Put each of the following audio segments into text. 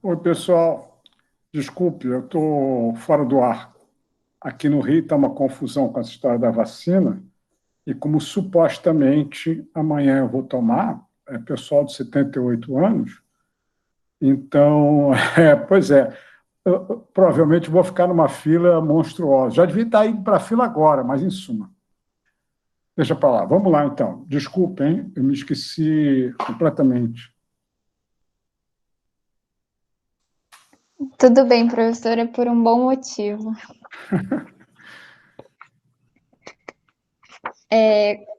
Oi, pessoal. Desculpe, eu estou fora do ar. Aqui no Rio está uma confusão com essa história da vacina, e como supostamente amanhã eu vou tomar, é pessoal de 78 anos, então, pois é, eu provavelmente vou ficar numa fila monstruosa. Já devia estar indo para a fila agora, mas em suma. Deixa para lá. Vamos lá, então. Desculpem, eu me esqueci completamente. Tudo bem, professora, por um bom motivo.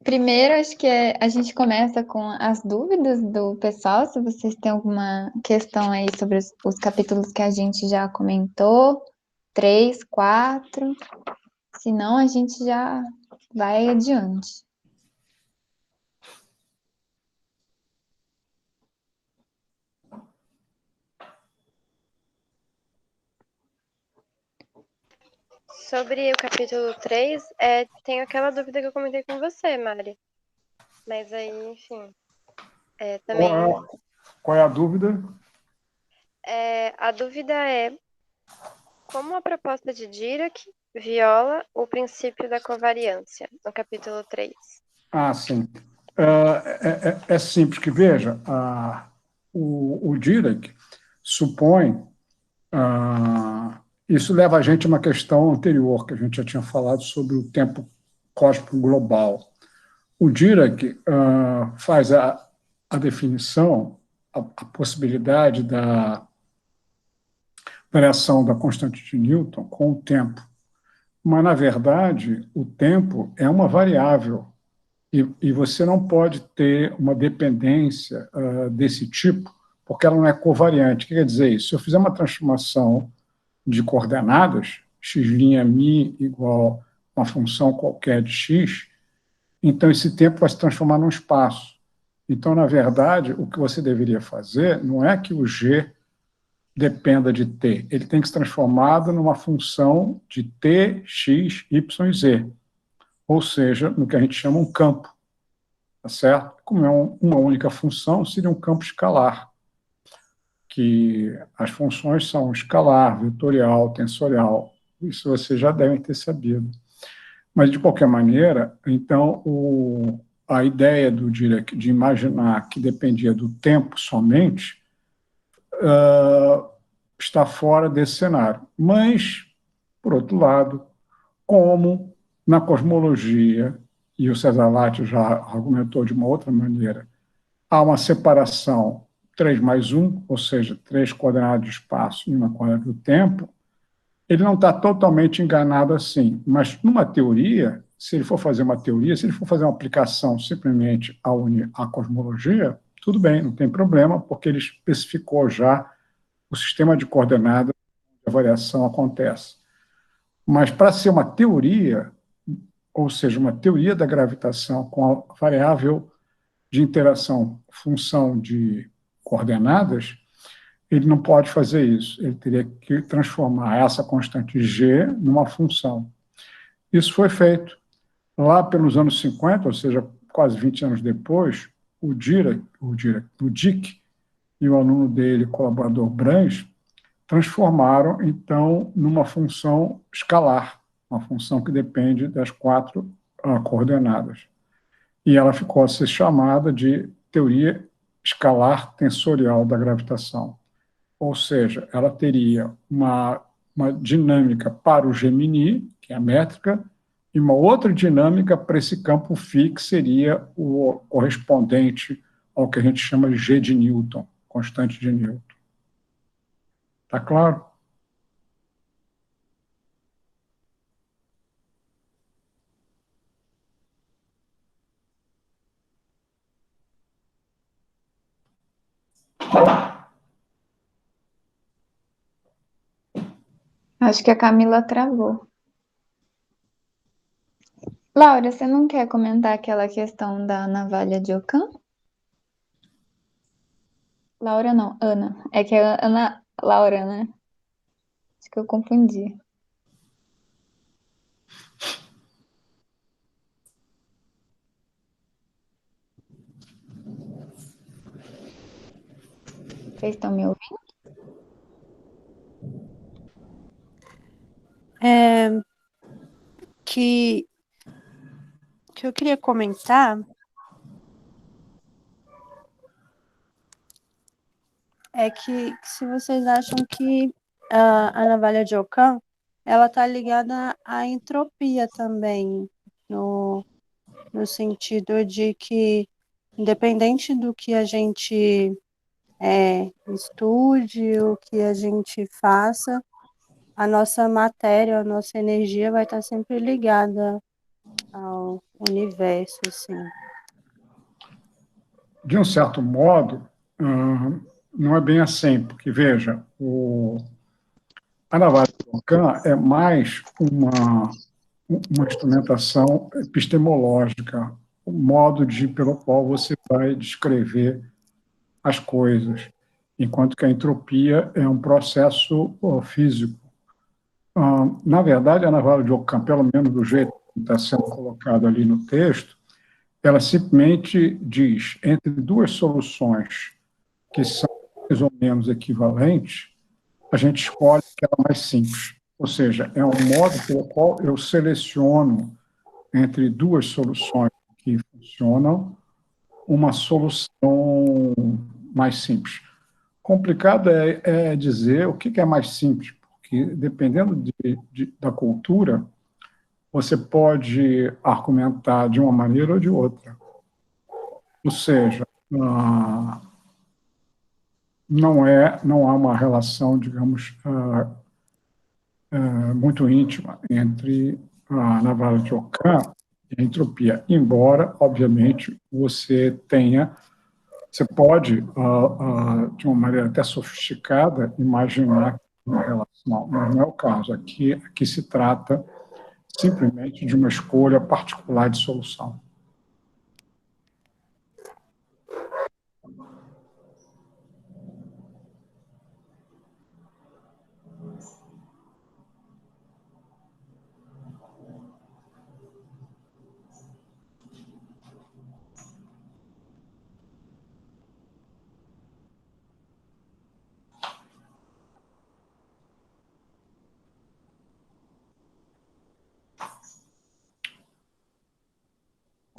Primeiro, acho que a gente começa com as dúvidas do pessoal, se vocês têm alguma questão aí sobre os capítulos que a gente já comentou, 3, 4. Se não, a gente já vai adiante. Sobre o capítulo 3, tenho aquela dúvida que eu comentei com você, Mari. Mas aí, enfim, também... Qual é a dúvida? a dúvida é como a proposta de Dirac viola o princípio da covariância, no capítulo 3. Ah, sim. É simples que, veja, o Dirac supõe, isso leva a gente a uma questão anterior, que a gente já tinha falado sobre o tempo cósmico global. O Dirac faz a definição, a possibilidade da variação da constante de Newton com o tempo. Mas, na verdade, o tempo é uma variável e você não pode ter uma dependência desse tipo, porque ela não é covariante. O que quer dizer isso? Se eu fizer uma transformação de coordenadas, x'mi igual uma função qualquer de x, então esse tempo vai se transformar num espaço. Então, na verdade, o que você deveria fazer não é que o g dependa de t, ele tem que ser transformado numa função de t, x, y e z, ou seja, no que a gente chama um campo. Tá certo? Como é uma única função, seria um campo escalar, que as funções são escalar, vetorial, tensorial. Isso vocês já devem ter sabido. Mas, de qualquer maneira, então, a ideia do Dirac de imaginar que dependia do tempo somente está fora desse cenário. Mas, por outro lado, como na cosmologia, e o César Latte já argumentou de uma outra maneira, há uma separação 3 mais 1, ou seja, 3 coordenadas de espaço e uma coordenada do tempo, ele não está totalmente enganado assim. Mas, numa teoria, se ele for fazer uma teoria, se ele for fazer uma aplicação simplesmente à cosmologia, tudo bem, não tem problema, porque ele especificou já o sistema de coordenadas onde a variação acontece. Mas, para ser uma teoria, ou seja, uma teoria da gravitação com a variável de interação função de coordenadas, ele não pode fazer isso. Ele teria que transformar essa constante g numa função. Isso foi feito. Lá pelos anos 50, ou seja, quase 20 anos depois, o Dick e o aluno dele, colaborador Branch, transformaram, então, numa função escalar, uma função que depende das 4 coordenadas. E ela ficou a ser chamada de teoria escalar tensorial da gravitação. Ou seja, ela teria uma dinâmica para o Gemini, que é a métrica, e uma outra dinâmica para esse campo φ, que seria o correspondente ao que a gente chama de G de Newton, constante de Newton. Está claro? Acho que a Camila travou. Laura, você não quer comentar aquela questão da navalha de Ockham? Laura não, Ana. É que é Ana Laura, né? Acho que eu confundi. Vocês estão me ouvindo? que eu queria comentar é que se vocês acham que a navalha de Ockham, ela está ligada à entropia também, no sentido de que, independente do que a gente estude, o que a gente faça, a nossa matéria, a nossa energia vai estar sempre ligada ao universo, assim. De um certo modo, não é bem assim, porque, veja, a navalha de Ockham é mais uma instrumentação epistemológica, o modo pelo qual você vai descrever as coisas, enquanto que a entropia é um processo físico. Na verdade, a navalha de Ockham, pelo menos do jeito que está sendo colocado ali no texto, ela simplesmente diz, entre duas soluções que são mais ou menos equivalentes, a gente escolhe aquela mais simples. Ou seja, é um modo pelo qual eu seleciono entre duas soluções que funcionam uma solução mais simples. Complicado é dizer o que é mais simples, porque dependendo da cultura, você pode argumentar de uma maneira ou de outra. Ou seja, não há uma relação, digamos, muito íntima entre a navalha de Ockham e a entropia, embora, obviamente, você pode, de uma maneira até sofisticada, imaginar uma relação, mas não é o caso. Aqui se trata simplesmente de uma escolha particular de solução.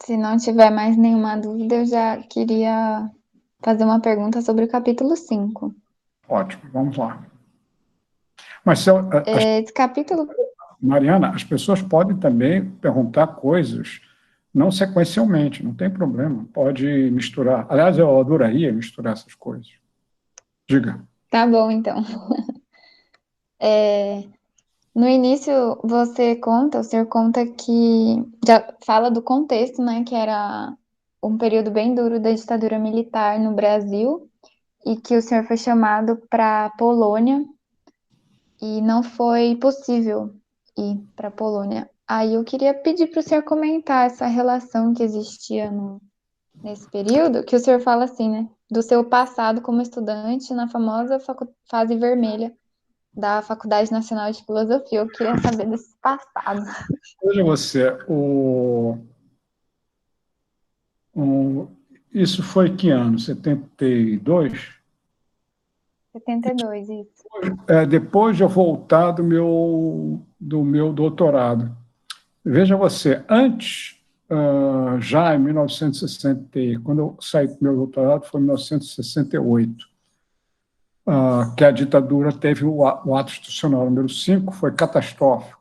Se não tiver mais nenhuma dúvida, eu já queria fazer uma pergunta sobre o capítulo 5. Ótimo, vamos lá. Mas, Esse capítulo... Mariana, as pessoas podem também perguntar coisas, não sequencialmente, não tem problema, pode misturar. Aliás, eu adoraria misturar essas coisas. Diga. Tá bom, então. No início, o senhor conta que já fala do contexto, né, que era um período bem duro da ditadura militar no Brasil e que o senhor foi chamado para a Polônia e não foi possível ir para a Polônia. Aí eu queria pedir para o senhor comentar essa relação que existia nesse período, que o senhor fala assim, né, do seu passado como estudante na famosa fase vermelha da Faculdade Nacional de Filosofia. Eu queria saber desse passado. Veja você, isso foi que ano? 72? 72, isso. Depois de eu voltar do meu doutorado. Veja você, antes, já em 1960, quando eu saí do meu doutorado, foi em 1968, que a ditadura teve o ato institucional número 5, foi catastrófico,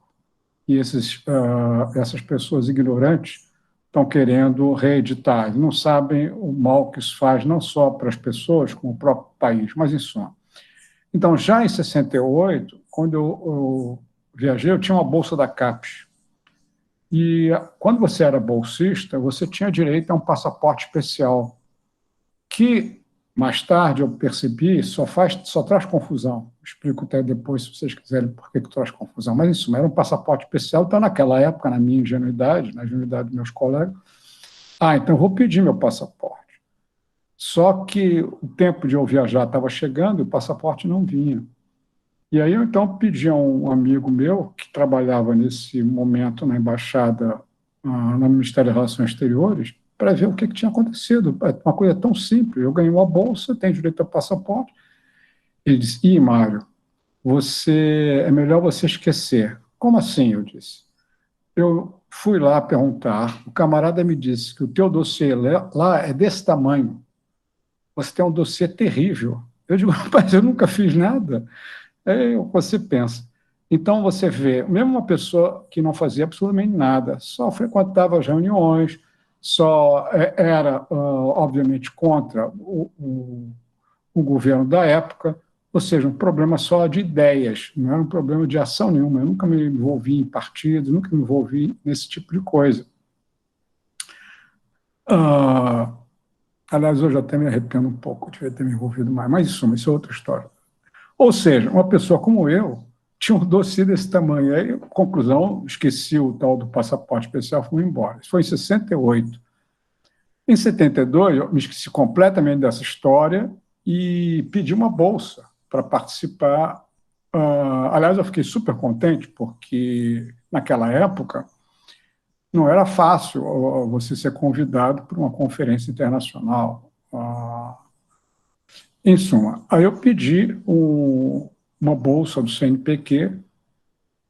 e essas pessoas ignorantes estão querendo reeditar, não sabem o mal que isso faz, não só para as pessoas, como o próprio país, mas em suma. Então, já em 68, quando eu viajei, eu tinha uma bolsa da CAPES. E quando você era bolsista, você tinha direito a um passaporte especial, que mais tarde eu percebi, só traz confusão. Explico até depois, se vocês quiserem, por que traz confusão. Mas, isso era um passaporte especial, então, naquela época, na minha ingenuidade, na ingenuidade dos meus colegas, então eu vou pedir meu passaporte. Só que o tempo de eu viajar estava chegando e o passaporte não vinha. E aí eu, então, pedi a um amigo meu, que trabalhava nesse momento na embaixada, no Ministério das Relações Exteriores, para ver o que tinha acontecido. Uma coisa tão simples, eu ganhei uma bolsa, tenho direito ao passaporte. Ele disse, Mário, é melhor você esquecer. Como assim? Eu disse. Eu fui lá perguntar, o camarada me disse que o teu dossiê lá é desse tamanho. Você tem um dossiê terrível. Eu digo, rapaz, eu nunca fiz nada. Aí você pensa. Então, você vê, mesmo uma pessoa que não fazia absolutamente nada, só frequentava as reuniões, só era, obviamente, contra o governo da época, ou seja, um problema só de ideias, não era um problema de ação nenhuma. Eu nunca me envolvi em partidos, nunca me envolvi nesse tipo de coisa. Aliás, hoje até me arrependo um pouco, devia ter me envolvido mais, mas isso é outra história. Ou seja, uma pessoa como eu tinha um dossiê desse tamanho. Aí, conclusão, esqueci o tal do passaporte especial, fui embora. Isso foi em 68. Em 72, eu me esqueci completamente dessa história e pedi uma bolsa para participar. Aliás, eu fiquei super contente, porque naquela época não era fácil você ser convidado para uma conferência internacional. Em suma, aí eu pedi uma bolsa do CNPq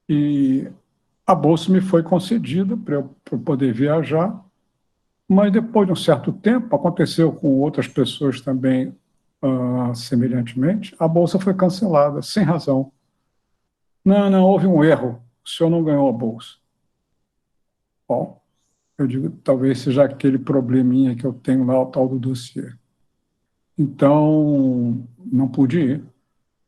e a bolsa me foi concedida para eu poder viajar, mas depois de um certo tempo, aconteceu com outras pessoas também semelhantemente, a bolsa foi cancelada, sem razão. Não, houve um erro, o senhor não ganhou a bolsa. Bom, eu digo, talvez seja aquele probleminha que eu tenho lá, o tal do dossiê. Então, não pude ir.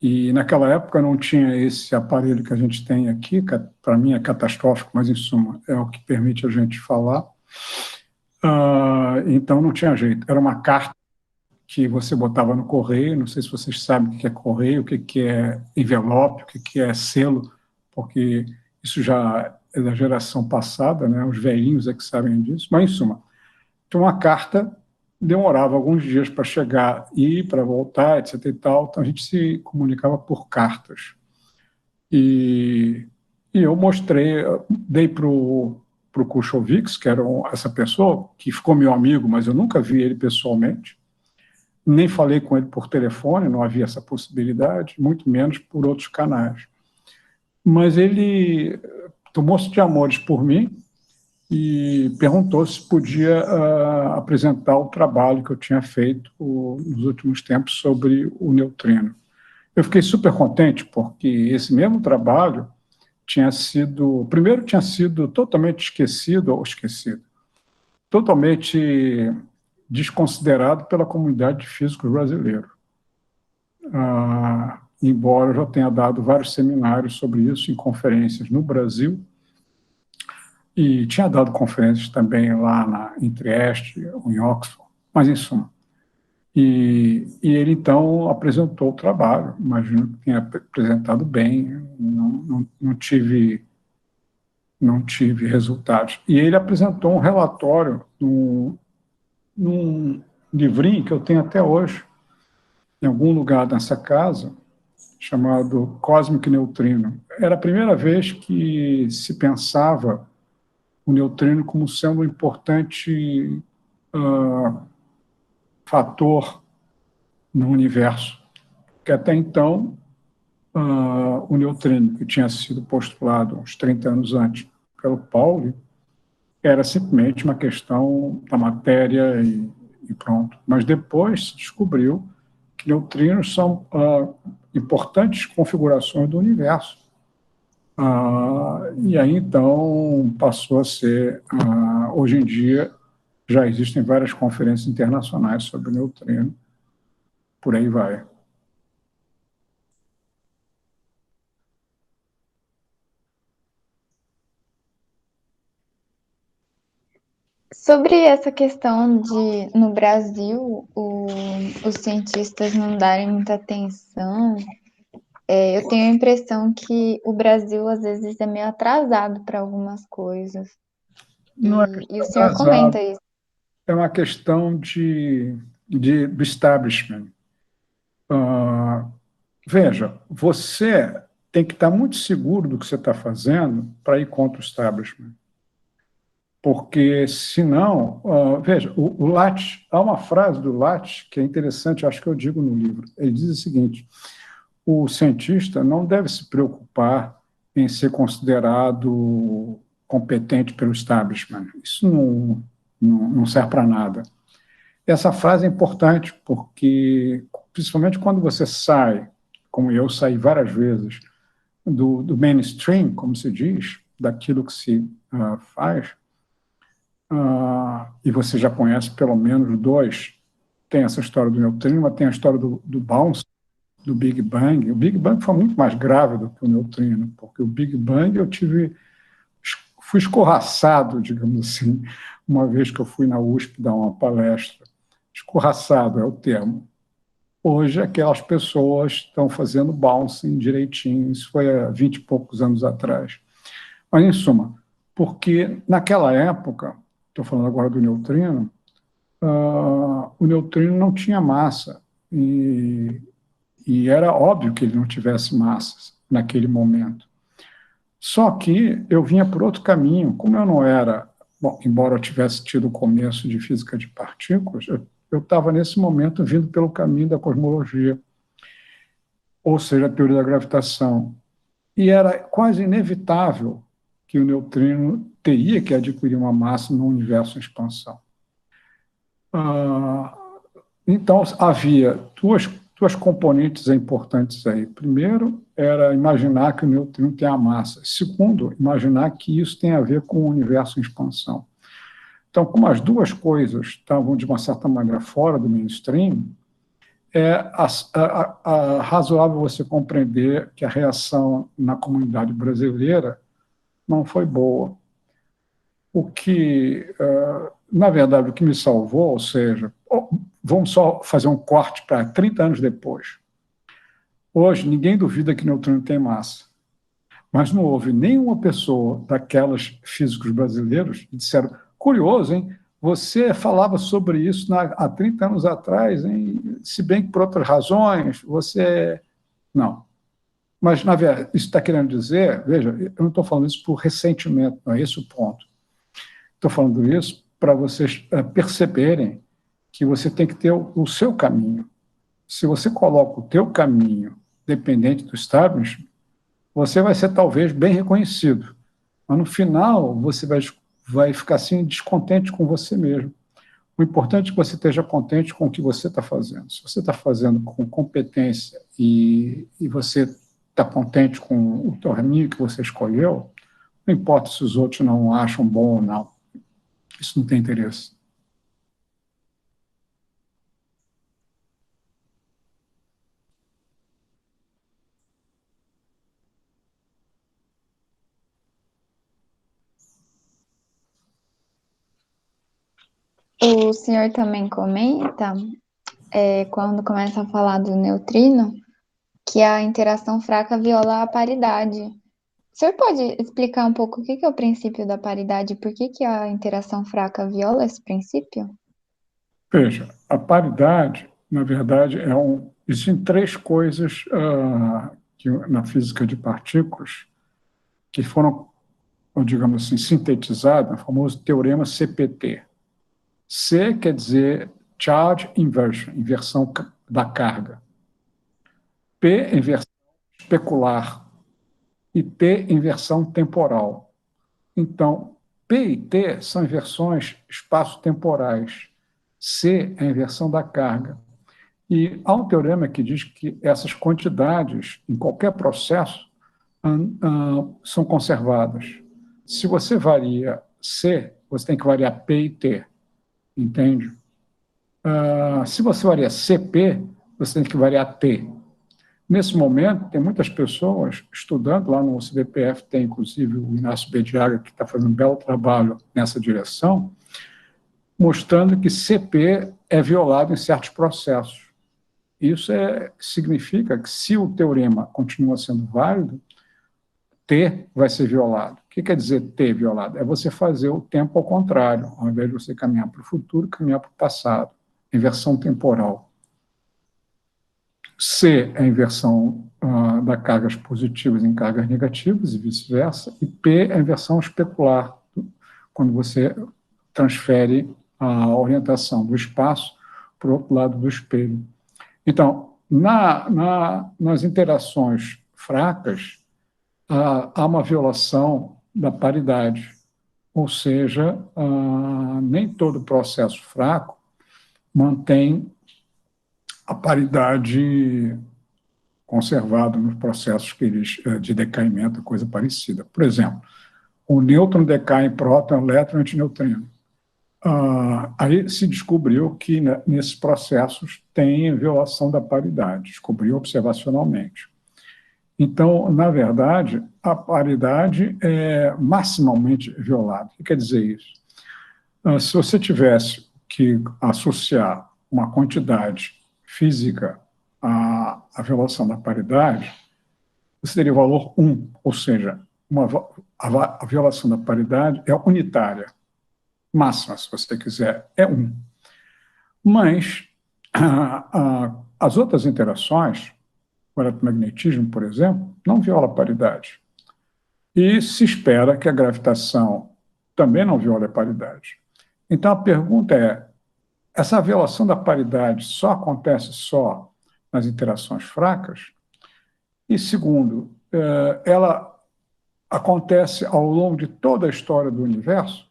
E naquela época não tinha esse aparelho que a gente tem aqui, que para mim é catastrófico, mas em suma é o que permite a gente falar. Então não tinha jeito. Era uma carta que você botava no correio, não sei se vocês sabem o que é correio, o que é envelope, o que é selo, porque isso já é da geração passada, né? Os velhinhos é que sabem disso, mas em suma, então uma carta demorava alguns dias para chegar e para voltar, etc. e tal, então a gente se comunicava por cartas. E eu mostrei, dei para o Kulchovics, que era essa pessoa, que ficou meu amigo, mas eu nunca vi ele pessoalmente, nem falei com ele por telefone, não havia essa possibilidade, muito menos por outros canais. Mas ele tomou-se de amores por mim e perguntou se podia apresentar o trabalho que eu tinha feito nos últimos tempos sobre o neutrino. Eu fiquei super contente, porque esse mesmo trabalho primeiro tinha sido totalmente esquecido, totalmente desconsiderado pela comunidade de físicos brasileiros. Embora eu já tenha dado vários seminários sobre isso em conferências no Brasil, e tinha dado conferências também lá em Trieste, em Oxford, mas em suma. E ele, então, apresentou o trabalho, imagino que tenha apresentado bem, não tive resultados. E ele apresentou um relatório num livrinho que eu tenho até hoje, em algum lugar nessa casa, chamado Cosmic Neutrino. Era a primeira vez que se pensava o neutrino como sendo um importante fator no universo, que até então o neutrino, que tinha sido postulado uns 30 anos antes pelo Pauli, era simplesmente uma questão da matéria e pronto. Mas depois se descobriu que neutrinos são importantes configurações do universo. E aí, então, passou a ser... hoje em dia, já existem várias conferências internacionais sobre neutrino, por aí vai. Sobre essa questão de, no Brasil, os cientistas não darem muita atenção, eu tenho a impressão que o Brasil, às vezes, é meio atrasado para algumas coisas. Não é E o senhor comenta isso. É uma questão do establishment. Veja, você tem que estar muito seguro do que você está fazendo para ir contra o establishment. Porque, senão... veja, o Lattes, há uma frase do Lattes que é interessante, acho que eu digo no livro. Ele diz o seguinte: o cientista não deve se preocupar em ser considerado competente pelo establishment. Isso não serve para nada. Essa frase é importante porque, principalmente quando você sai, como eu saí várias vezes, do mainstream, como se diz, daquilo que se faz, e você já conhece pelo menos dois, tem essa história do neutrino, mas tem a história do bounce, do Big Bang. O Big Bang foi muito mais grave do que o neutrino, porque o Big Bang fui escorraçado, digamos assim, uma vez que eu fui na USP dar uma palestra. Escorraçado é o termo. Hoje, aquelas pessoas estão fazendo bouncing direitinho, isso foi há 20 e poucos anos atrás. Mas, em suma, porque naquela época, estou falando agora do neutrino, o neutrino não tinha massa, e era óbvio que ele não tivesse massas naquele momento. Só que eu vinha por outro caminho, como eu não era, bom, embora eu tivesse tido o começo de física de partículas, eu estava nesse momento vindo pelo caminho da cosmologia, ou seja, a teoria da gravitação. E era quase inevitável que o neutrino teria que adquirir uma massa no universo em expansão. Então, havia duas componentes importantes aí. Primeiro, era imaginar que o neutrino tem a massa. Segundo, imaginar que isso tem a ver com o universo em expansão. Então, como as duas coisas estavam, de uma certa maneira, fora do mainstream, é razoável você compreender que a reação na comunidade brasileira não foi boa. O que, na verdade, o que me salvou, ou seja, vamos só fazer um corte para 30 anos depois. Hoje, ninguém duvida que neutrino tem massa, mas não houve nenhuma pessoa daquelas físicos brasileiros que disseram, curioso, hein? Você falava sobre isso há 30 anos atrás, hein? Se bem que por outras razões, você... Não. Mas, na verdade, isso está querendo dizer, veja, eu não estou falando isso por ressentimento, não é esse o ponto. Estou falando isso para vocês perceberem que você tem que ter o seu caminho. Se você coloca o teu caminho dependente do establishment, você vai ser talvez bem reconhecido, mas no final você vai ficar assim descontente com você mesmo. O importante é que você esteja contente com o que você está fazendo. Se você está fazendo com competência e você está contente com o caminho que você escolheu, não importa se os outros não acham bom ou não. Isso não tem interesse. O senhor também comenta, quando começa a falar do neutrino, que a interação fraca viola a paridade. O senhor pode explicar um pouco o que é o princípio da paridade e por que a interação fraca viola esse princípio? Veja, a paridade, na verdade, existem três coisas na física de partículas que foram, digamos assim, sintetizadas no famoso teorema CPT. C quer dizer charge inversion, inversão da carga. P, inversão especular. E T, inversão temporal. Então, P e T são inversões espaço-temporais. C é a inversão da carga. E há um teorema que diz que essas quantidades, em qualquer processo, são conservadas. Se você varia C, você tem que variar P e T, entende? Se você varia CP, você tem que variar T. Nesse momento, tem muitas pessoas estudando, lá no CBPF tem inclusive o Inácio Bediaga, que está fazendo um belo trabalho nessa direção, mostrando que CP é violado em certos processos. Isso significa que, se o teorema continua sendo válido, T vai ser violado. O que quer dizer T violado? É você fazer o tempo ao contrário, ao invés de você caminhar para o futuro, caminhar para o passado. Inversão temporal. C é a inversão das cargas positivas em cargas negativas e vice-versa. E P é a inversão especular, quando você transfere a orientação do espaço para o outro lado do espelho. Então, nas interações fracas, há uma violação da paridade, ou seja, nem todo processo fraco mantém a paridade conservada nos processos de decaimento, coisa parecida. Por exemplo, o nêutron decai em próton, elétron e antineutrino. Aí se descobriu que nesses processos tem violação da paridade, descobriu observacionalmente. Então, na verdade, a paridade é maximalmente violada. O que quer dizer isso? Se você tivesse que associar uma quantidade física à violação da paridade, você teria o valor 1, ou seja, a violação da paridade é unitária. Máxima, se você quiser, é 1. Mas as outras interações, o eletromagnetismo, por exemplo, não viola a paridade. E se espera que a gravitação também não viole a paridade. Então, a pergunta é, essa violação da paridade só acontece só nas interações fracas? E, segundo, ela acontece ao longo de toda a história do universo?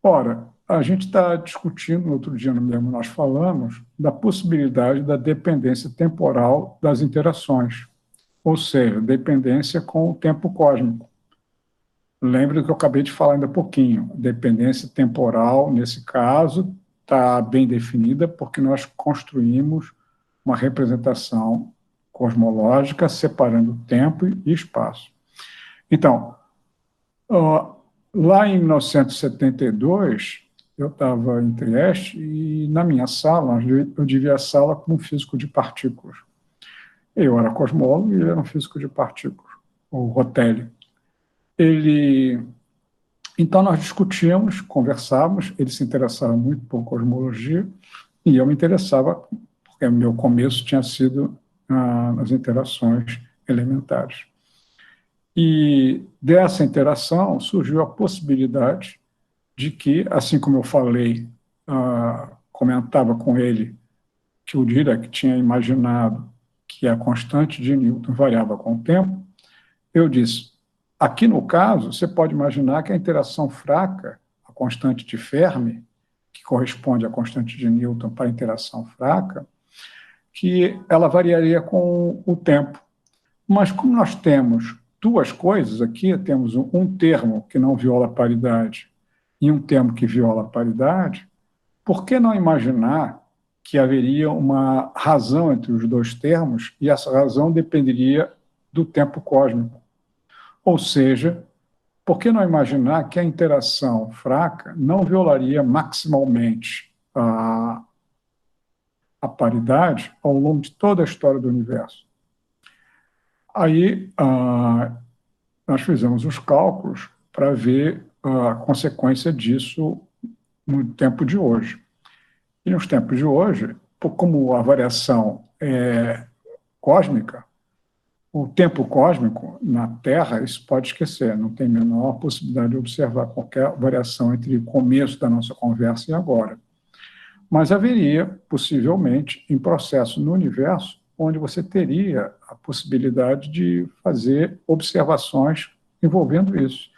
Ora, a gente está discutindo, no outro dia mesmo nós falamos, da possibilidade da dependência temporal das interações, ou seja, dependência com o tempo cósmico. Lembre do que eu acabei de falar ainda há pouquinho. Dependência temporal, nesse caso, está bem definida porque nós construímos uma representação cosmológica separando tempo e espaço. Então, lá em 1972, eu estava em Trieste e na minha sala, eu dividia a sala com um físico de partículas. Eu era cosmólogo e ele era um físico de partículas, o Rotelli. Então, nós discutíamos, conversávamos, ele se interessava muito por cosmologia e eu me interessava, porque o meu começo tinha sido nas interações elementares. E dessa interação surgiu a possibilidade de que, assim como eu falei, comentava com ele que o Dirac tinha imaginado que a constante de Newton variava com o tempo, eu disse, aqui no caso, você pode imaginar que a interação fraca, a constante de Fermi, que corresponde à constante de Newton para a interação fraca, que ela variaria com o tempo. Mas como nós temos duas coisas aqui, temos um termo que não viola a paridade e um termo que viola a paridade, por que não imaginar que haveria uma razão entre os dois termos e essa razão dependeria do tempo cósmico? Ou seja, por que não imaginar que a interação fraca não violaria maximalmente a paridade ao longo de toda a história do universo? Aí nós fizemos os cálculos para ver a consequência disso no tempo de hoje. E nos tempos de hoje, como a variação é cósmica, o tempo cósmico na Terra, isso pode esquecer, não tem a menor possibilidade de observar qualquer variação entre o começo da nossa conversa e agora. Mas haveria, possivelmente, em processo no universo, onde você teria a possibilidade de fazer observações envolvendo isso.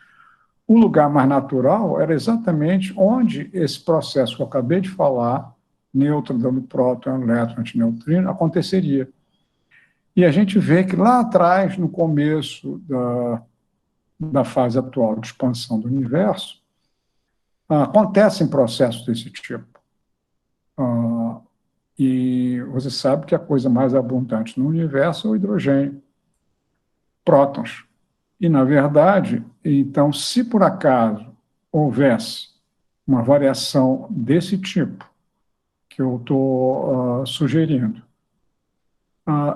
O lugar mais natural era exatamente onde esse processo que eu acabei de falar, nêutron dando próton, elétron, antineutrino, aconteceria. E a gente vê que lá atrás, no começo da fase atual de expansão do universo, acontecem processos desse tipo. E você sabe que a coisa mais abundante no universo é o hidrogênio, prótons. E, na verdade, então, se por acaso houvesse uma variação desse tipo que eu estou sugerindo,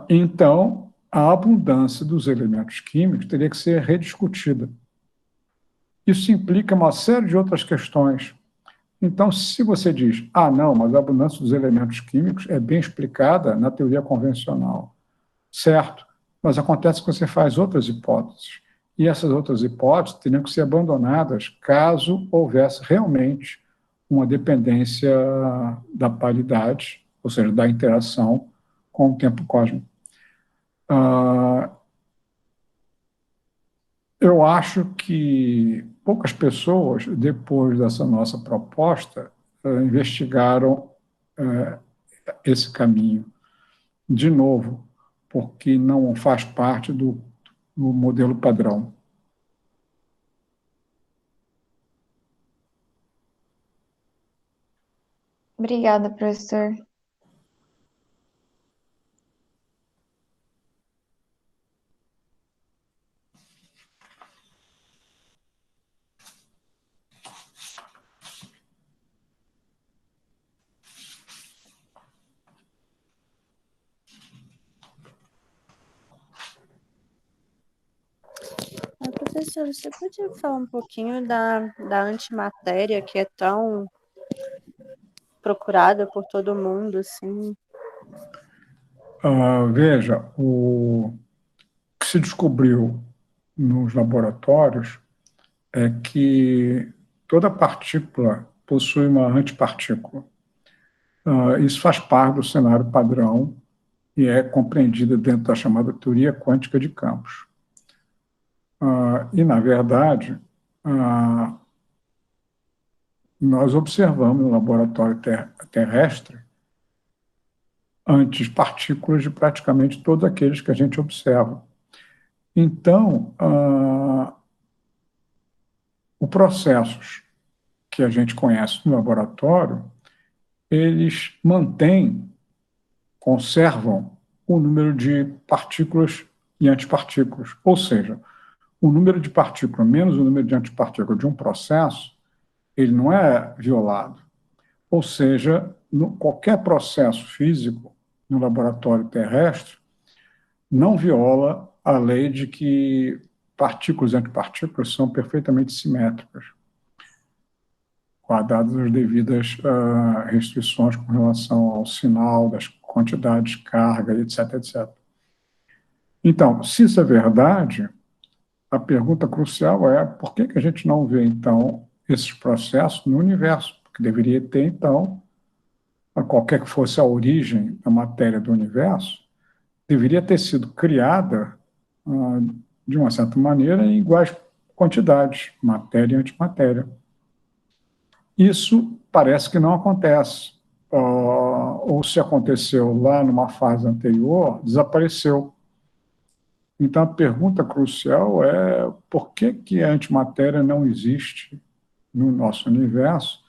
então a abundância dos elementos químicos teria que ser rediscutida. Isso implica uma série de outras questões. Então, se você diz, não, mas a abundância dos elementos químicos é bem explicada na teoria convencional, certo, mas acontece que você faz outras hipóteses, e essas outras hipóteses teriam que ser abandonadas caso houvesse realmente uma dependência da paridade, ou seja, da interação com o tempo cósmico. eu acho que poucas pessoas, depois dessa nossa proposta, investigaram esse caminho de novo, porque não faz parte do modelo padrão. Obrigada, professor. Professor, você podia falar um pouquinho da antimatéria que é tão procurada por todo mundo, assim? Veja, o que se descobriu nos laboratórios é que toda partícula possui uma antipartícula. Isso faz parte do cenário padrão e é compreendida dentro da chamada teoria quântica de campos. E, na verdade, nós observamos no laboratório terrestre antipartículas de praticamente todos aqueles que a gente observa. Então, os processos que a gente conhece no laboratório, eles conservam o número de partículas e antipartículas. Ou seja, o número de partículas menos o número de antipartículas de um processo, ele não é violado. Ou seja, qualquer processo físico no laboratório terrestre não viola a lei de que partículas e antipartículas são perfeitamente simétricas, guardadas as devidas restrições com relação ao sinal, das quantidades de carga, etc, etc. Então, se isso é verdade, a pergunta crucial é por que a gente não vê, então, esses processos no universo? Porque deveria ter, então, qualquer que fosse a origem da matéria do universo, deveria ter sido criada, de uma certa maneira, em iguais quantidades, matéria e antimatéria. Isso parece que não acontece. Ou se aconteceu lá numa fase anterior, desapareceu. Então, a pergunta crucial é por que a antimatéria não existe no nosso universo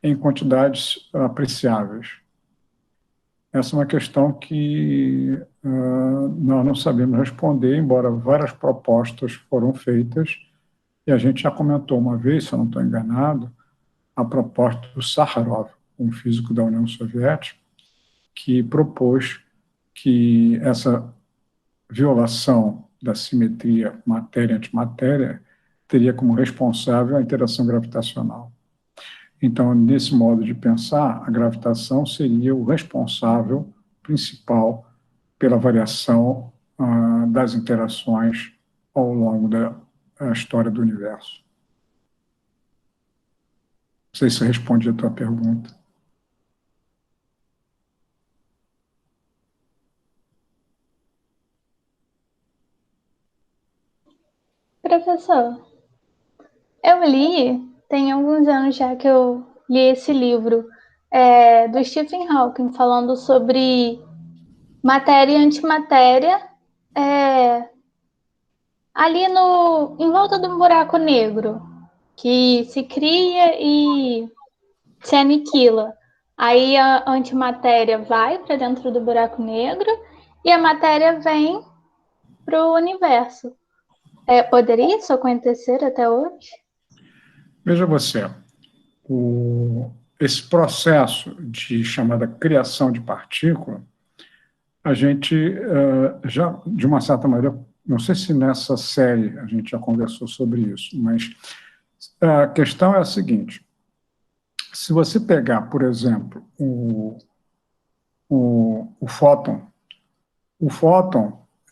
em quantidades apreciáveis? Essa é uma questão que nós não sabemos responder, embora várias propostas foram feitas, e a gente já comentou uma vez, se eu não estou enganado, a proposta do Sakharov, um físico da União Soviética, que propôs que essa violação da simetria matéria-antimatéria teria como responsável a interação gravitacional. Então, nesse modo de pensar, a gravitação seria o responsável principal pela variação das interações ao longo da história do universo. Não sei se responde a tua pergunta. Professor, eu li, tem alguns anos já que eu li esse livro do Stephen Hawking, falando sobre matéria e antimatéria ali em volta de um buraco negro, que se cria e se aniquila. Aí a antimatéria vai para dentro do buraco negro e a matéria vem para o universo. Poderia isso acontecer até hoje? Veja você, esse processo de chamada criação de partícula, a gente já, de uma certa maneira, não sei se nessa série a gente já conversou sobre isso, mas a questão é a seguinte: se você pegar, por exemplo, o fóton,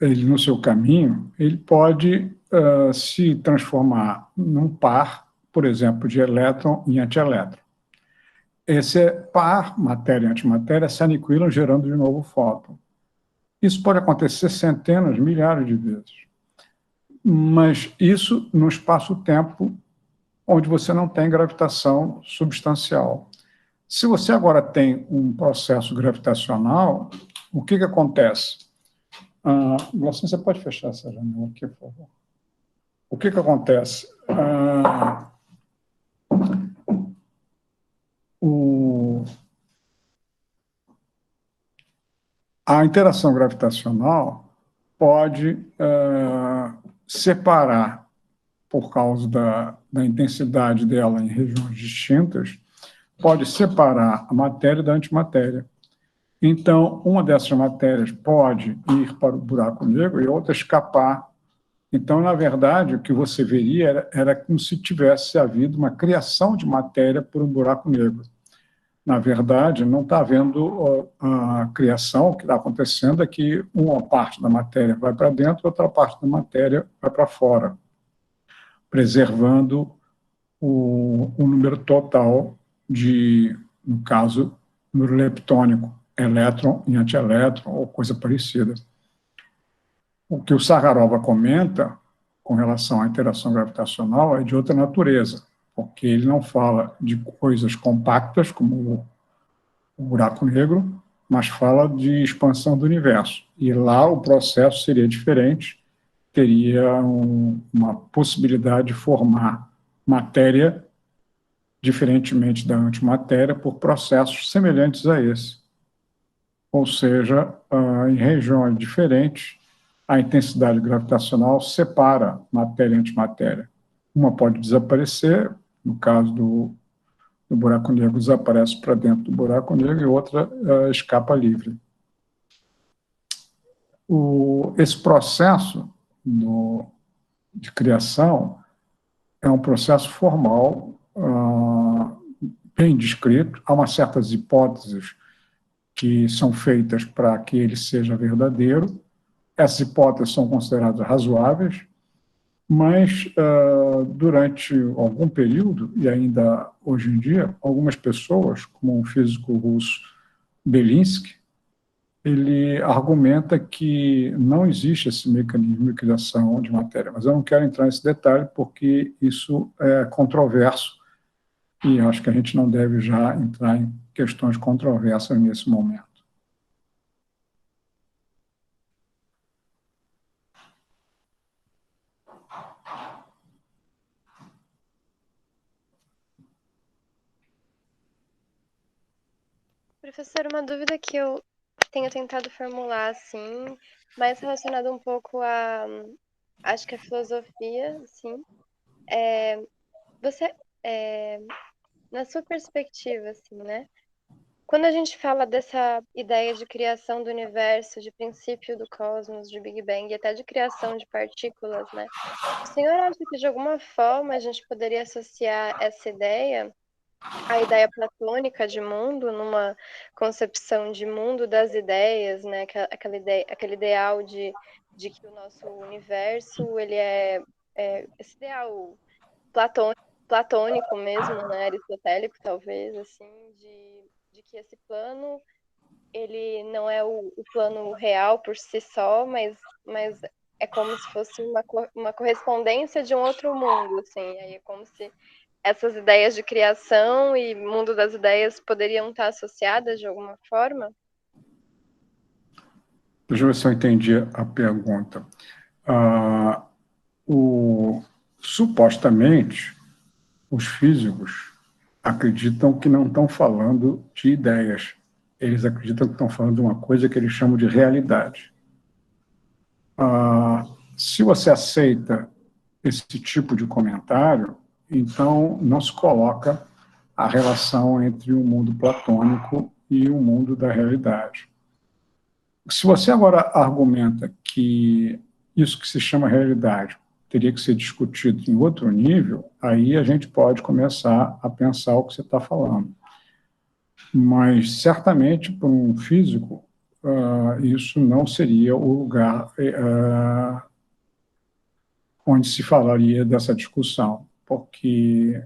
ele, no seu caminho, ele pode se transformar num par, por exemplo, de elétron em antielétron. Esse par, matéria e antimatéria, se aniquilam, gerando de novo fóton. Isso pode acontecer centenas, milhares de vezes. mas isso no espaço-tempo onde você não tem gravitação substancial. Se você agora tem um processo gravitacional, o que acontece? Glaucinho, você pode fechar essa janela aqui, por favor? O que acontece? A interação gravitacional pode separar, por causa da intensidade dela em regiões distintas, pode separar a matéria da antimatéria. Então, uma dessas matérias pode ir para o buraco negro e outra escapar. Então, na verdade, o que você veria era como se tivesse havido uma criação de matéria por um buraco negro. Na verdade, não está havendo a criação. O que está acontecendo é que uma parte da matéria vai para dentro, outra parte da matéria vai para fora, preservando o número total de, no caso, número leptônico, elétron e antielétron, ou coisa parecida. O que o Saharova comenta com relação à interação gravitacional é de outra natureza, porque ele não fala de coisas compactas, como o buraco negro, mas fala de expansão do universo. E lá o processo seria diferente, teria uma possibilidade de formar matéria, diferentemente da antimatéria, por processos semelhantes a esse. Ou seja, em regiões diferentes, a intensidade gravitacional separa matéria e antimatéria. Uma pode desaparecer, no caso do buraco negro, desaparece para dentro do buraco negro, e outra escapa livre. Esse processo de criação é um processo formal, bem descrito. Há umas certas hipóteses que são feitas para que ele seja verdadeiro. Essas hipóteses são consideradas razoáveis, mas durante algum período, e ainda hoje em dia, algumas pessoas, como um físico russo, Belinsky, ele argumenta que não existe esse mecanismo de criação de matéria. Mas eu não quero entrar nesse detalhe, porque isso é controverso, e acho que a gente não deve já entrar em questões controversas nesse momento. Professor, uma dúvida que eu tenho tentado formular, assim, mais relacionada um pouco acho que a filosofia, assim, você, na sua perspectiva, assim, né, quando a gente fala dessa ideia de criação do universo, de princípio do cosmos, de Big Bang, e até de criação de partículas, né, o senhor acha que de alguma forma a gente poderia associar essa ideia a ideia platônica de mundo, numa concepção de mundo das ideias, né? Aquele ideal de que o nosso universo, ele esse ideal platônico mesmo, né? Aristotélico, talvez, assim, de que esse plano, ele não é o plano real por si só, mas é como se fosse uma correspondência de um outro mundo, assim, aí é como se essas ideias de criação e mundo das ideias poderiam estar associadas de alguma forma? Deixa eu ver se eu entendi a pergunta. Supostamente, os físicos acreditam que não estão falando de ideias. Eles acreditam que estão falando de uma coisa que eles chamam de realidade. Se você aceita esse tipo de comentário, então não se coloca a relação entre o mundo platônico e o mundo da realidade. Se você agora argumenta que isso que se chama realidade teria que ser discutido em outro nível, aí a gente pode começar a pensar o que você está falando. Mas, certamente, para um físico, isso não seria o lugar onde se falaria dessa discussão, porque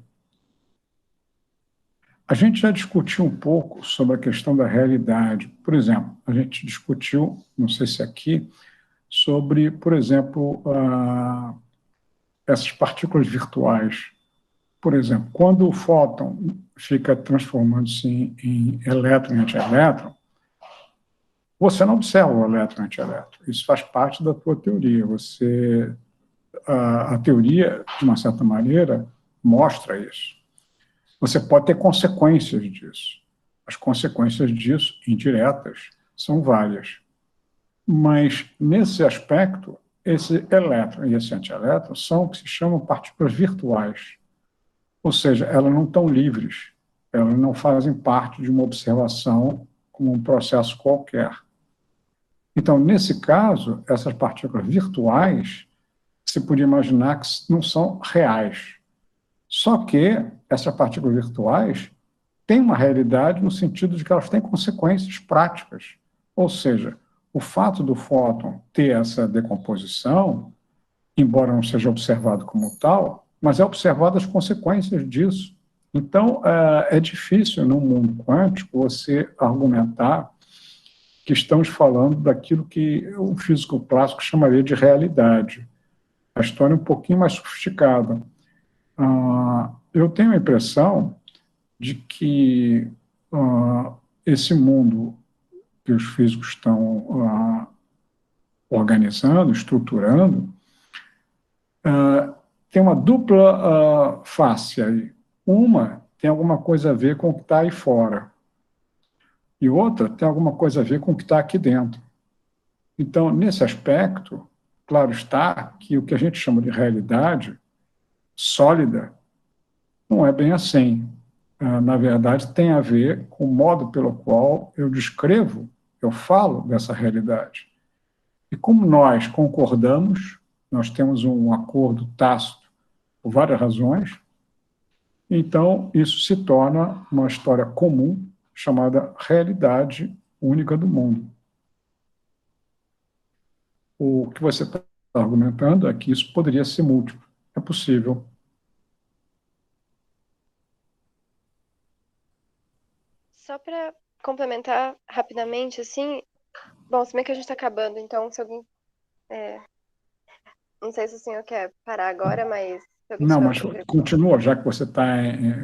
a gente já discutiu um pouco sobre a questão da realidade. Por exemplo, a gente discutiu, não sei se aqui, sobre, por exemplo, essas partículas virtuais, por exemplo, quando o fóton fica transformando-se em elétron e antielétron, você não observa o elétron e antielétron. Isso faz parte da tua teoria. A teoria, de uma certa maneira, mostra isso. Você pode ter consequências disso. As consequências disso, indiretas, são várias. Mas, nesse aspecto, esse elétron e esse antielétron são o que se chamam partículas virtuais. Ou seja, elas não estão livres, elas não fazem parte de uma observação como um processo qualquer. Então, nesse caso, essas partículas virtuais, você podia imaginar que não são reais. Só que essas partículas virtuais têm uma realidade no sentido de que elas têm consequências práticas. Ou seja, o fato do fóton ter essa decomposição, embora não seja observado como tal, mas é observado as consequências disso. Então, é difícil, no mundo quântico, você argumentar que estamos falando daquilo que o físico clássico chamaria de realidade. A história é um pouquinho mais sofisticada. Eu tenho a impressão de que esse mundo que os físicos estão organizando, estruturando, tem uma dupla face aí. Uma tem alguma coisa a ver com o que está aí fora, e outra tem alguma coisa a ver com o que está aqui dentro. Então, nesse aspecto, claro está que o que a gente chama de realidade sólida não é bem assim. Na verdade, tem a ver com o modo pelo qual eu descrevo, eu falo dessa realidade. E como nós concordamos, nós temos um acordo tácito por várias razões, então isso se torna uma história comum chamada realidade única do mundo. O que você está argumentando é que isso poderia ser múltiplo. É possível. Só para complementar rapidamente, assim, bom, se bem que a gente está acabando, então se alguém, não sei se o senhor quer parar agora, mas se alguém Não, tiver mas outra pergunta. continua, já que você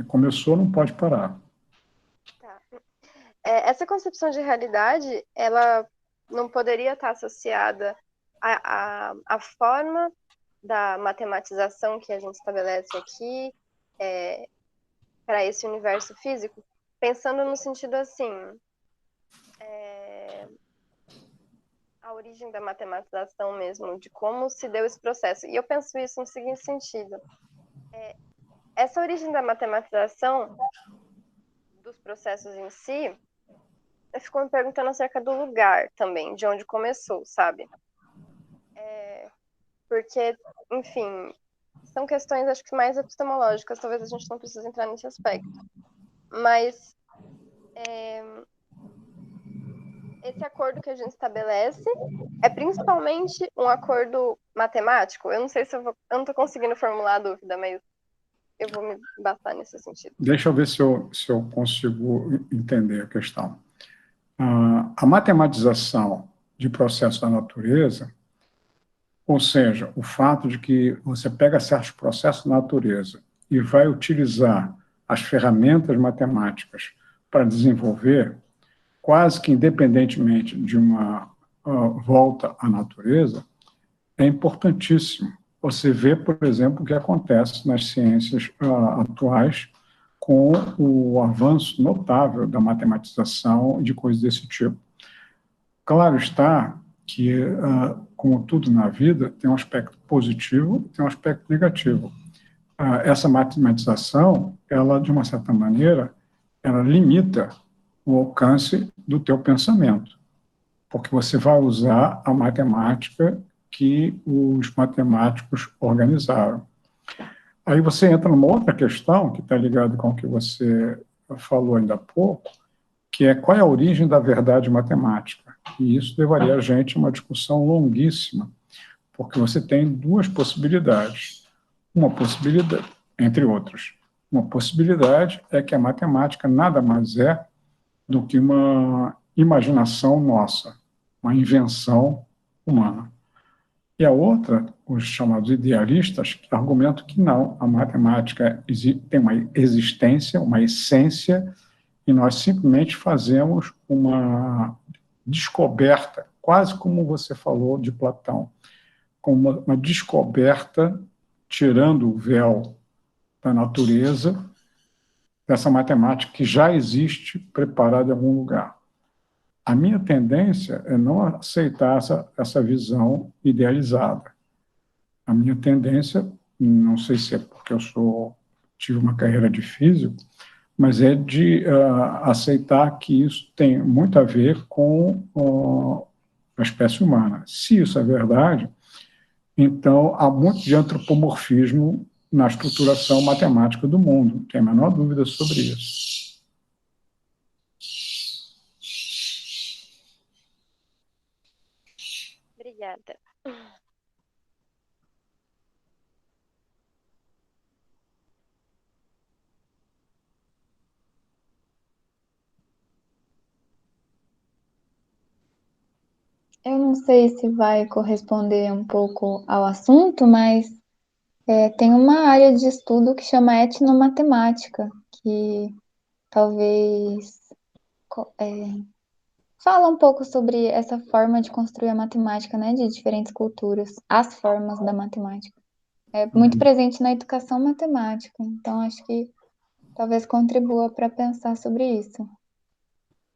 começou, não pode parar. Tá. Essa concepção de realidade, ela não poderia estar associada à forma da matematização que a gente estabelece aqui para esse universo físico, pensando no sentido assim, a origem da matematização mesmo, de como se deu esse processo. E eu penso isso no seguinte sentido. Essa origem da matematização dos processos em si, eu fico me perguntando acerca do lugar também, de onde começou, sabe? Porque, enfim, são questões, acho que mais epistemológicas, talvez a gente não precise entrar nesse aspecto. Mas esse acordo que a gente estabelece é principalmente um acordo matemático? Eu não sei se eu não estou conseguindo formular a dúvida, mas eu vou me bastar nesse sentido. Deixa eu ver se eu consigo entender a questão. A matematização de processos da natureza, ou seja, o fato de que você pega certos processos da natureza e vai utilizar as ferramentas matemáticas para desenvolver, quase que independentemente de uma volta à natureza, é importantíssimo. Você vê, por exemplo, o que acontece nas ciências atuais com o avanço notável da matematização e de coisas desse tipo. Claro está que, como tudo na vida, tem um aspecto positivo e tem um aspecto negativo. Essa matematização, ela, de uma certa maneira, ela limita o alcance do teu pensamento, porque você vai usar a matemática que os matemáticos organizaram. Aí você entra numa outra questão, que está ligada com o que você falou ainda há pouco, que é qual é a origem da verdade matemática. E isso levaria a gente a uma discussão longuíssima, porque você tem duas possibilidades. Uma possibilidade, entre outras. Uma possibilidade é que a matemática nada mais é do que uma imaginação nossa, uma invenção humana. E a outra, os chamados idealistas, que argumentam que não, a matemática tem uma existência, uma essência, e nós simplesmente fazemos uma descoberta, quase como você falou de Platão, como uma descoberta, tirando o véu da natureza, dessa matemática que já existe preparada em algum lugar. A minha tendência é não aceitar essa visão idealizada. A minha tendência, não sei se é porque tive uma carreira de físico, mas é de aceitar que isso tem muito a ver com a espécie humana. Se isso é verdade, então há muito de antropomorfismo na estruturação matemática do mundo, não tem a menor dúvida sobre isso. Obrigada. Eu não sei se vai corresponder um pouco ao assunto, mas tem uma área de estudo que chama etnomatemática, que talvez fala um pouco sobre essa forma de construir a matemática, né, de diferentes culturas, as formas da matemática. É muito presente na educação matemática, então acho que talvez contribua para pensar sobre isso.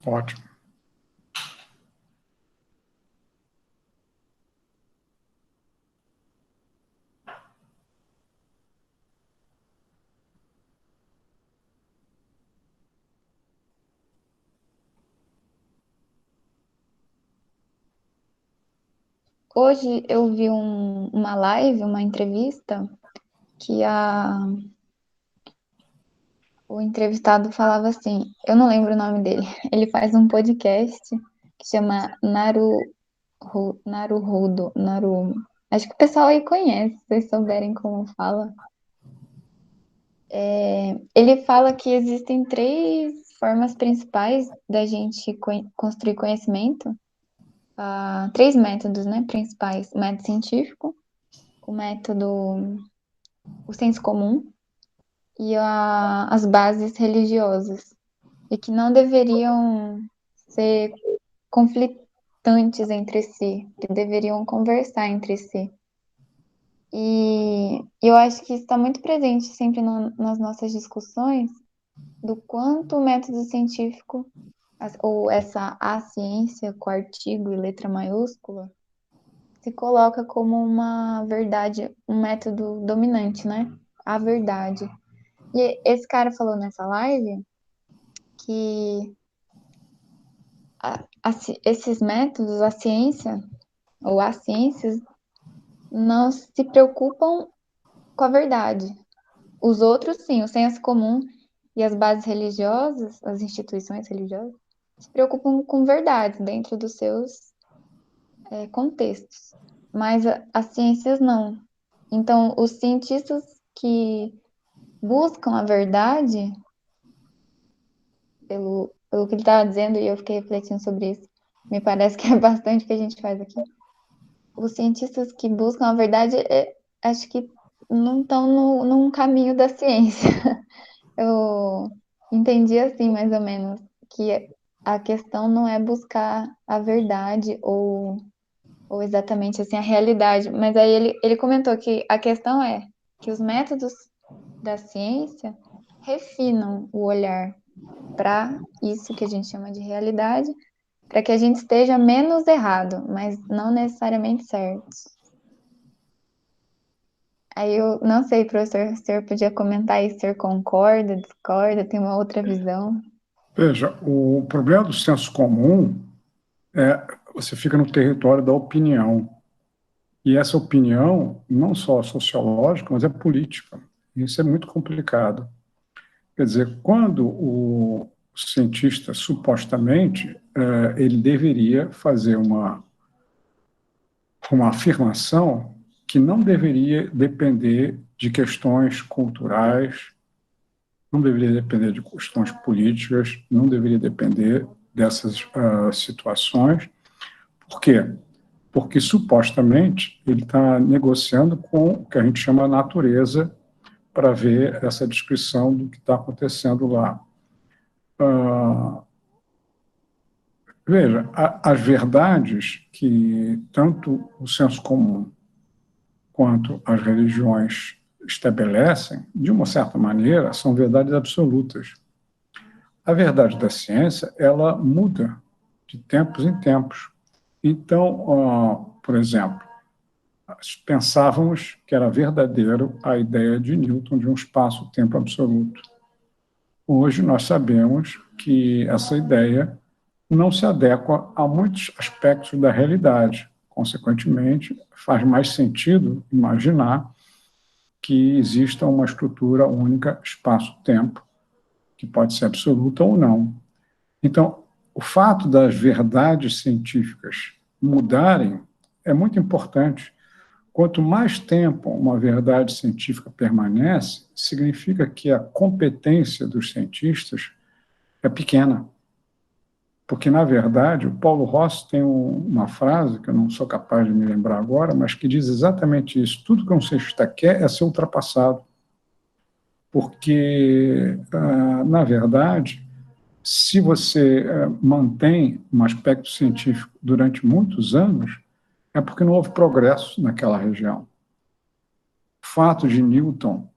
Ótimo. Hoje eu vi uma live, uma entrevista, que o entrevistado falava assim, eu não lembro o nome dele, ele faz um podcast que chama Naruhodo, acho que o pessoal aí conhece, se vocês souberem como fala. Ele fala que existem 3 formas principais da gente construir conhecimento, 3 métodos, né, principais: o método científico, o senso comum e as bases religiosas, e que não deveriam ser conflitantes entre si, que deveriam conversar entre si. E eu acho que isso está muito presente sempre nas nossas discussões, do quanto o método científico, ou a ciência com artigo e letra maiúscula, se coloca como uma verdade, um método dominante, né? A verdade. E esse cara falou nessa live que esses métodos, a ciência, ou as ciências, não se preocupam com a verdade. Os outros, sim, o senso comum e as bases religiosas, as instituições religiosas, se preocupam com verdade dentro dos seus contextos. Mas as ciências não. Então, os cientistas que buscam a verdade, pelo que ele estava dizendo, e eu fiquei refletindo sobre isso, me parece que é bastante o que a gente faz aqui. Os cientistas que buscam a verdade, acho que não estão num caminho da ciência. Eu entendi assim, mais ou menos, que a questão não é buscar a verdade ou exatamente assim a realidade, mas aí ele comentou que a questão é que os métodos da ciência refinam o olhar para isso que a gente chama de realidade, para que a gente esteja menos errado, mas não necessariamente certo. Aí eu não sei, professor, se o senhor podia comentar aí se o senhor concorda, discorda, tem uma outra visão. Veja, o problema do senso comum é você fica no território da opinião. E essa opinião, não só sociológica, mas é política. Isso é muito complicado. Quer dizer, quando o cientista, supostamente, ele deveria fazer uma afirmação que não deveria depender de questões culturais, não deveria depender de questões políticas, não deveria depender dessas situações. Por quê? porque supostamente ele está negociando com o que a gente chama natureza para ver essa descrição do que está acontecendo lá. Veja, as verdades que tanto o senso comum quanto as religiões estabelecem, de uma certa maneira, são verdades absolutas. A verdade da ciência, ela muda de tempos em tempos. Então, por exemplo, pensávamos que era verdadeiro a ideia de Newton de um espaço-tempo absoluto. Hoje nós sabemos que essa ideia não se adequa a muitos aspectos da realidade. Consequentemente, faz mais sentido imaginar que exista uma estrutura única espaço-tempo, que pode ser absoluta ou não. Então, o fato das verdades científicas mudarem é muito importante. Quanto mais tempo uma verdade científica permanece, significa que a competência dos cientistas é pequena. Porque, na verdade, o Paulo Rossi tem uma frase, que eu não sou capaz de me lembrar agora, mas que diz exatamente isso: tudo que um cientista quer é ser ultrapassado. Porque, na verdade, se você mantém um aspecto científico durante muitos anos, é porque não houve progresso naquela região. O fato de Newton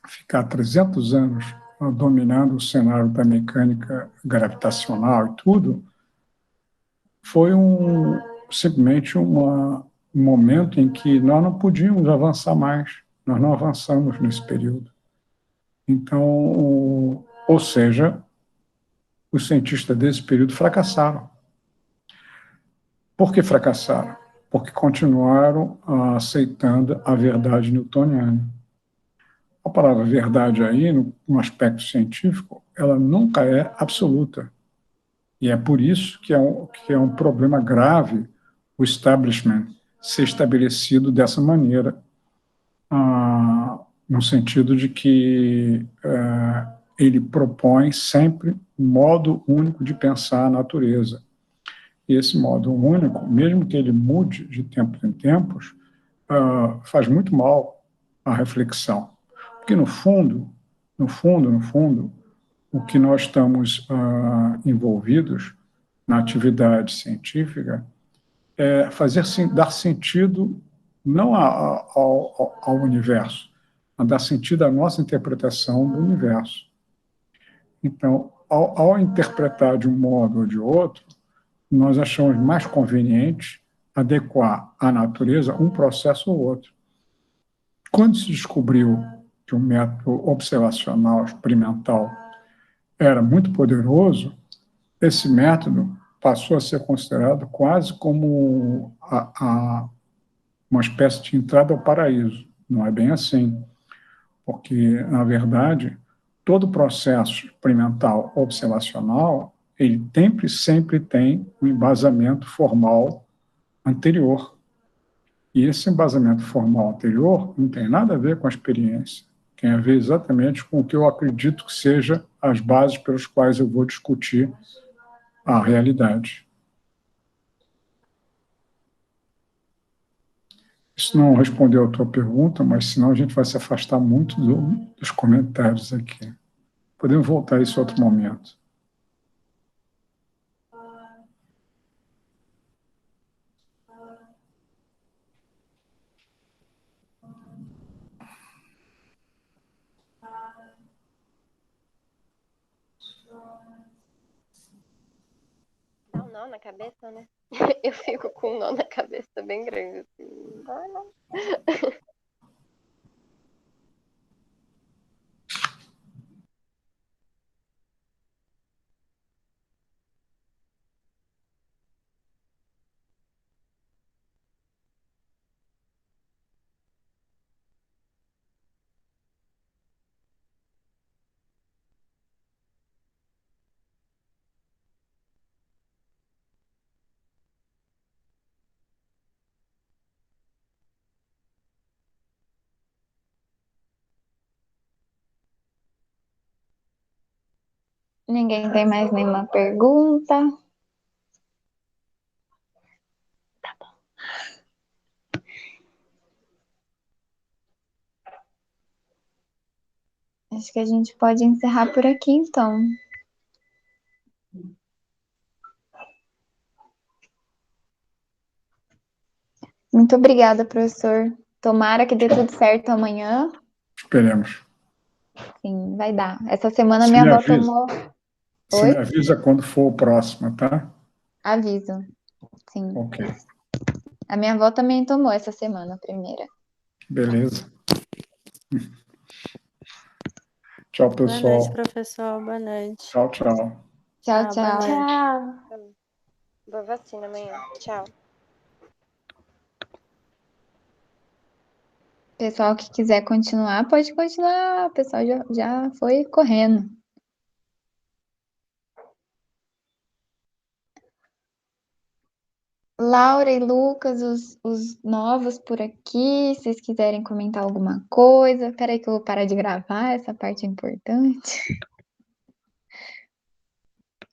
ficar 300 anos dominando o cenário da mecânica gravitacional e tudo, foi simplesmente um momento em que nós não podíamos avançar mais, nós não avançamos nesse período. Então, ou seja, os cientistas desse período fracassaram. Por que fracassaram? Porque continuaram aceitando a verdade newtoniana. A palavra verdade aí, no aspecto científico, ela nunca é absoluta. E é por isso que é um problema grave o establishment ser estabelecido dessa maneira, no sentido de que ele propõe sempre um modo único de pensar a natureza. E esse modo único, mesmo que ele mude de tempos em tempos, faz muito mal à reflexão. Porque, no fundo, o que nós estamos envolvidos na atividade científica é dar sentido não ao universo, mas dar sentido à nossa interpretação do universo. Então, ao interpretar de um modo ou de outro, nós achamos mais conveniente adequar à natureza um processo ou outro. Quando se descobriu que o método observacional experimental era muito poderoso, esse método passou a ser considerado quase como uma espécie de entrada ao paraíso. Não é bem assim, porque, na verdade, todo processo experimental observacional, ele sempre tem um embasamento formal anterior. E esse embasamento formal anterior não tem nada a ver com a experiência, tem a ver exatamente com o que eu acredito que seja as bases pelas quais eu vou discutir a realidade. Isso não respondeu a tua pergunta, mas senão a gente vai se afastar muito dos comentários aqui. Podemos voltar a isso em outro momento. Dá um nó na cabeça, né? Eu fico com um nó na cabeça bem grande, assim. Ah, não. Ninguém tem mais nenhuma pergunta? Tá bom. Acho que a gente pode encerrar por aqui, então. Muito obrigada, professor. Tomara que dê tudo certo amanhã. Esperemos. Sim, vai dar. Essa semana Você minha me avó avisa. tomou. Você me Oi? avisa quando for o próximo, tá? Aviso. Sim. Ok, A minha avó também tomou essa semana, a primeira. beleza. Tchau, Boa noite, pessoal. professor. Boa noite. Tchau, tchau. Tchau, Boa tchau. noite. Tchau. Boa vacina amanhã. Tchau. Pessoal que quiser continuar, pode continuar. O pessoal já foi correndo. Laura e Lucas, os novos por aqui, se vocês quiserem comentar alguma coisa. Peraí que eu vou parar de gravar, essa parte é importante.